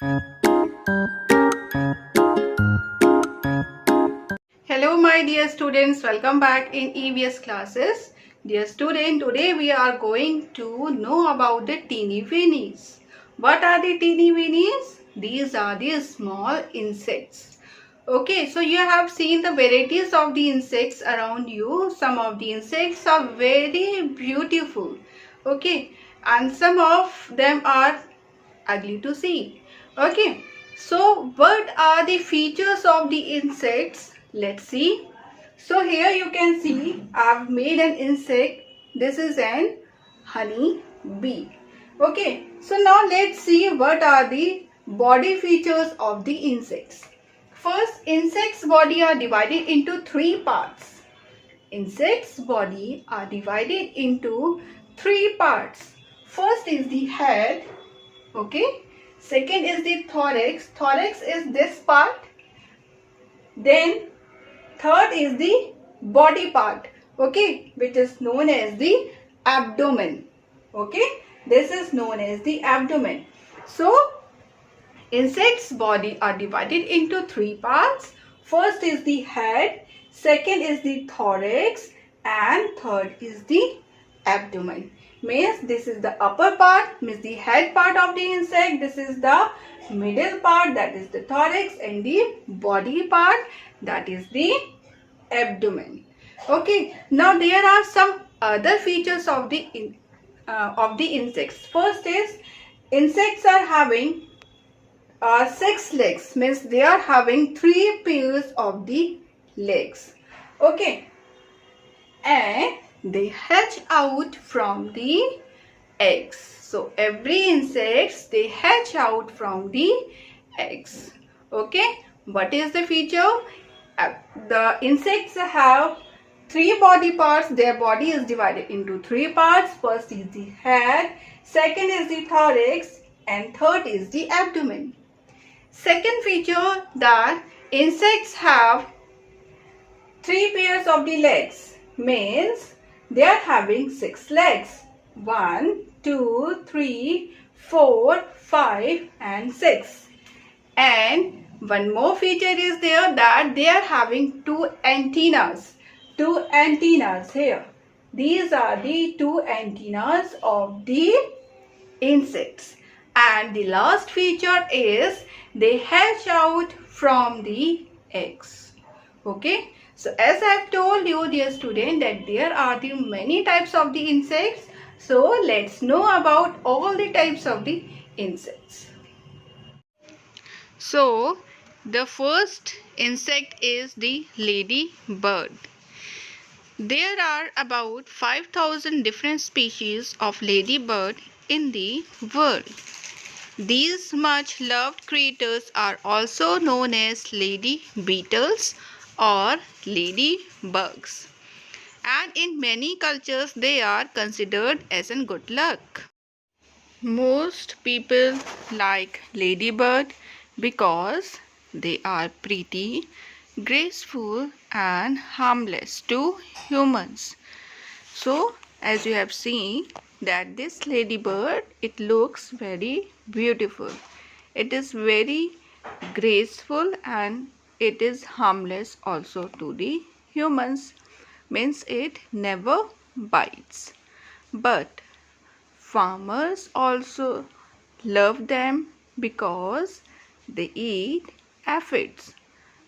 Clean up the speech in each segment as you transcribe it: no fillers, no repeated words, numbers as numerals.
Hello my dear students, welcome back in EVS classes. Dear student, today we are going to know about the teeny weenies. What are the teeny weenies? These are the small insects. Okay, so you have seen the varieties of the insects around you. Some of the insects are very beautiful. Okay, and some of them are ugly to see. Okay, so what are the features of the insects? Let's see. So here you can see I've made an insect. This is an honey bee. Okay, so now let's see what are the body features of the insects. First, insects body are divided into three parts. Insects body are divided into three parts. First is the head. Okay, second is the thorax. Thorax is this part. Then third is the body part, okay, which is known as the abdomen. Okay, this is known as the abdomen. So insects body are divided into three parts. First is the head, second is the thorax, and third is the abdomen. Means this is the upper part, means the head part of the insect. This is the middle part, that is the thorax, and the body part, that is the abdomen. Okay, now there are some other features of the insects. First is insects are having 6 legs, means they are having 3 pairs of the legs. Okay, and they hatch out from the eggs. So every insects, they hatch out from the eggs. Okay, what is the feature? The insects have 3 body parts. Their body is divided into 3 parts. First is the head, second is the thorax, and third is the abdomen. Second feature, that insects have 3 pairs of the legs, means they are having 6 legs. 1, 2, 3, 4, 5 and 6. And one more feature is there, that they are having 2 antennas. 2 antennas here. These are the 2 antennas of the insects. And the last feature is they hatch out from the eggs. Okay, so as I have told you, dear student, that there are the many types of the insects. So let's know about all the types of the insects. So the first insect is the ladybird. There are about 5,000 different species of ladybird in the world. These much loved creatures are also known as lady beetles or ladybugs. And in many cultures they are considered as an good luck. Most people like ladybird because they are pretty, graceful and harmless to humans. So as you have seen that this ladybird, it looks very beautiful. It is very graceful and it is harmless also to the humans, means it never bites. But farmers also love them because they eat aphids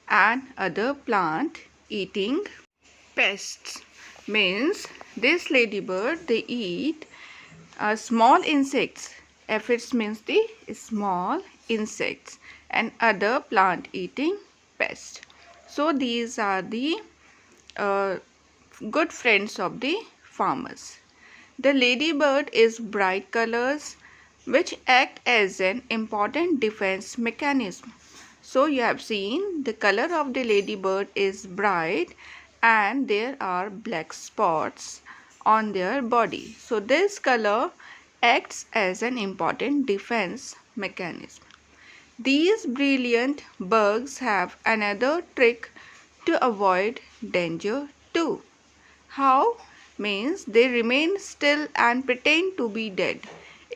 and other plant eating pests. Means this ladybird, they eat small insects. Aphids means the small insects and other plant eating pests. So these are the good friends of the farmers. The ladybird is bright colors which act as an important defense mechanism. So you have seen the color of the ladybird is bright and there are black spots on their body. So this color acts as an important defense mechanism. These brilliant bugs have another trick to avoid danger too. How? Means they remain still and pretend to be dead.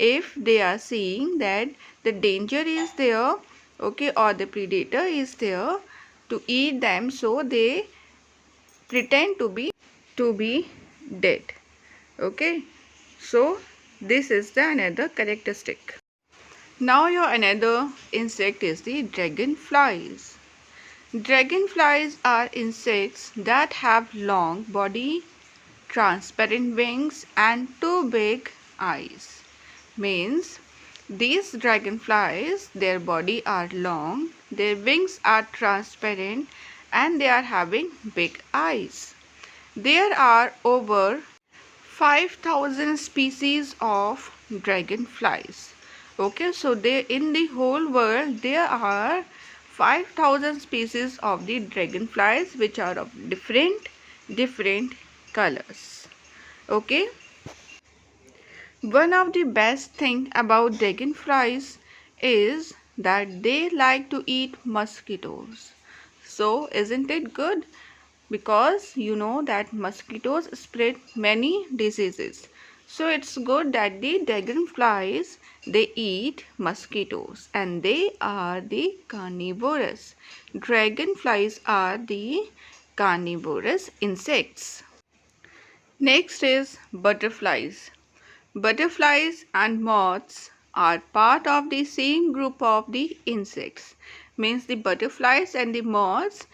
if they are seeing that the danger is there, okay, or the predator is there to eat them, so they pretend to be dead. Okay, so this is the another characteristic. Now your another insect is the dragonflies. Dragonflies are insects that have long body, transparent wings and two big eyes. Means these dragonflies, their body are long, their wings are transparent and they are having big eyes. There are over 5,000 species of dragonflies. Okay, so they in the whole world there are 5,000 species of the dragonflies which are of different colors. Okay, one of the best thing about dragonflies is that they like to eat mosquitoes. So isn't it good? Because you know that mosquitoes spread many diseases. So it's good that the dragonflies, they eat mosquitoes and they are the carnivorous. Dragonflies are the carnivorous insects. Next is butterflies. Butterflies and moths are part of the same group of the insects. Means the butterflies and the moths,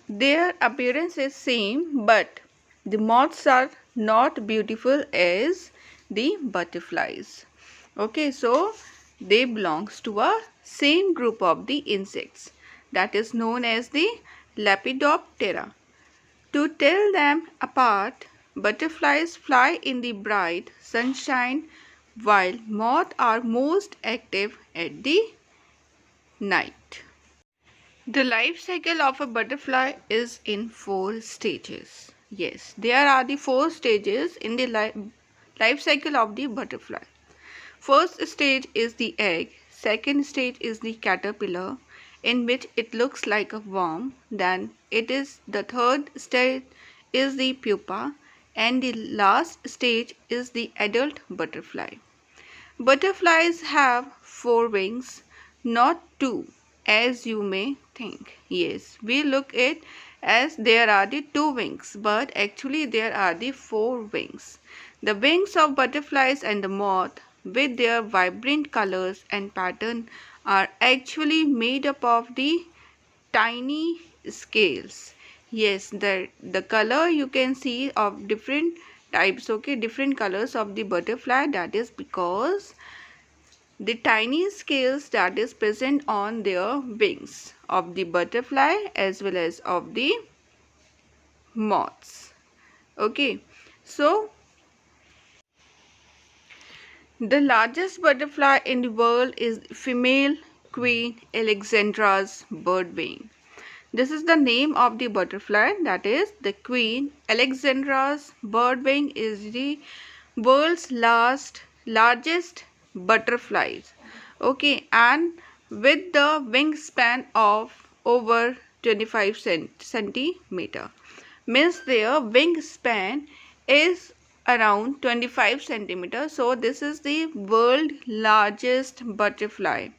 their appearance is same, but the moths are not beautiful as the butterflies. Okay, so they belongs to a same group of the insects that is known as the Lepidoptera. To tell them apart, butterflies fly in the bright sunshine while moths are most active at the night. The life cycle of a butterfly is in 4 stages. Yes, there are the 4 stages in the life cycle of the butterfly. First stage is the egg, second stage is the caterpillar in which it looks like a worm, then it is the third stage is the pupa and the last stage is the adult butterfly. Butterflies have 4 wings, not 2 as you may think. Yes, we look at as there are the 2 wings, but actually there are the 4 wings. The wings of butterflies and the moth with their vibrant colors and pattern are actually made up of the tiny scales. Yes, the color you can see of different types, okay, different colors of the butterfly, that is because the tiny scales that is present on their wings of the butterfly as well as of the moths. Okay, so the largest butterfly in the world is female Queen Alexandra's birdwing. This is the name of the butterfly, that is the Queen Alexandra's birdwing is the world's largest butterflies. Okay, and with the wingspan of over 25 centimeter. Means their wingspan is around 25 centimeters. So this is the world largest butterfly.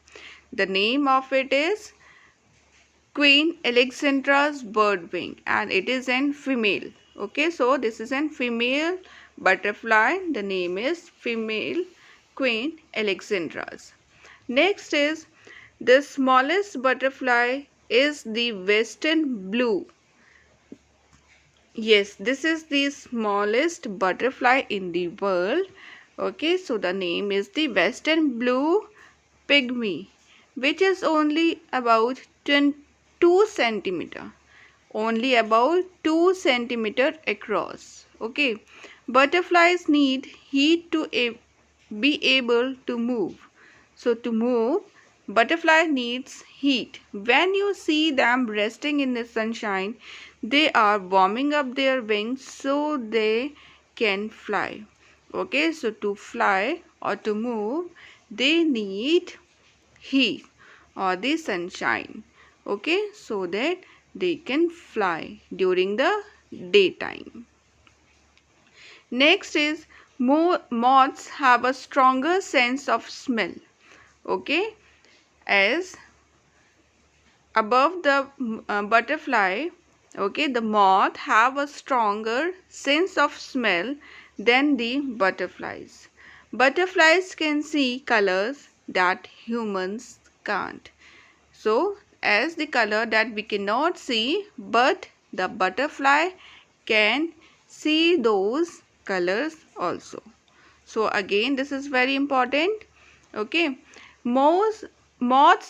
The name of it is Queen Alexandra's birdwing and it is an female. Okay, so this is an female butterfly. The name is female Queen Alexandra's. Next is the smallest butterfly is the western blue. Yes, this is the smallest butterfly in the world. Okay, so the name is the western blue pygmy, which is only about 2 centimeter. Only about 2 centimeter across. Okay, butterflies need heat to be able to move. So to move, butterfly needs heat. When you see them resting in the sunshine, they are warming up their wings so they can fly. Okay, so to fly or to move, they need heat or the sunshine. Okay, so that they can fly during the daytime. Next is moths have a stronger sense of smell. Okay, as above the butterfly, okay, the moth have a stronger sense of smell than the butterflies. Butterflies can see colors that humans can't. So, as the color that we cannot see, but the butterfly can see those colors also. So, again, this is very important. Okay, moths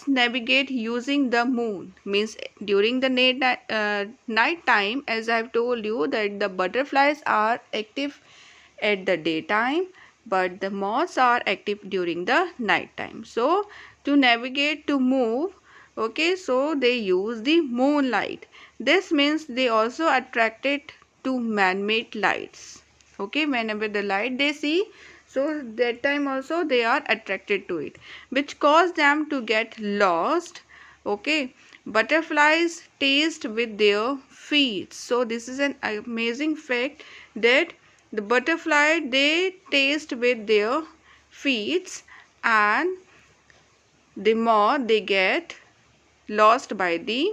navigate using the moon, means during the night time, as I have told you that the butterflies are active at the daytime, but the moths are active during the night time. So to navigate, to move, okay, so they use the moonlight. This means they also attracted to man-made lights. Okay, whenever the light they see, so that time also they are attracted to it, which cause them to get lost. Okay, butterflies taste with their feet. So this is an amazing fact that the butterfly they taste with their feet, and the moth they get lost by the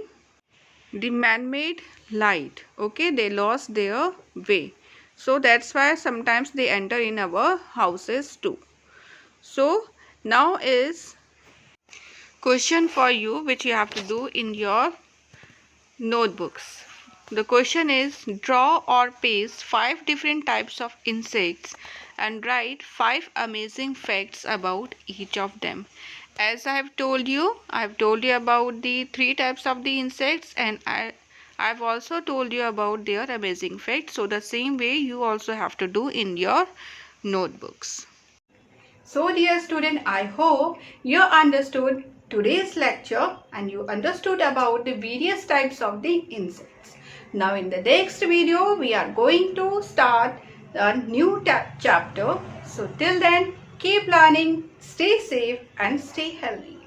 man-made light. Okay, they lost their way. So that's why sometimes they enter in our houses too. So now is question for you which you have to do in your notebooks. The question is, draw or paste 5 different types of insects and write 5 amazing facts about each of them. As I have told you about the 3 types of the insects, and I've also told you about their amazing facts. So the same way you also have to do in your notebooks. So dear student, I hope you understood today's lecture and you understood about the various types of the insects. Now in the next video, we are going to start a new chapter. So till then, keep learning, stay safe and stay healthy.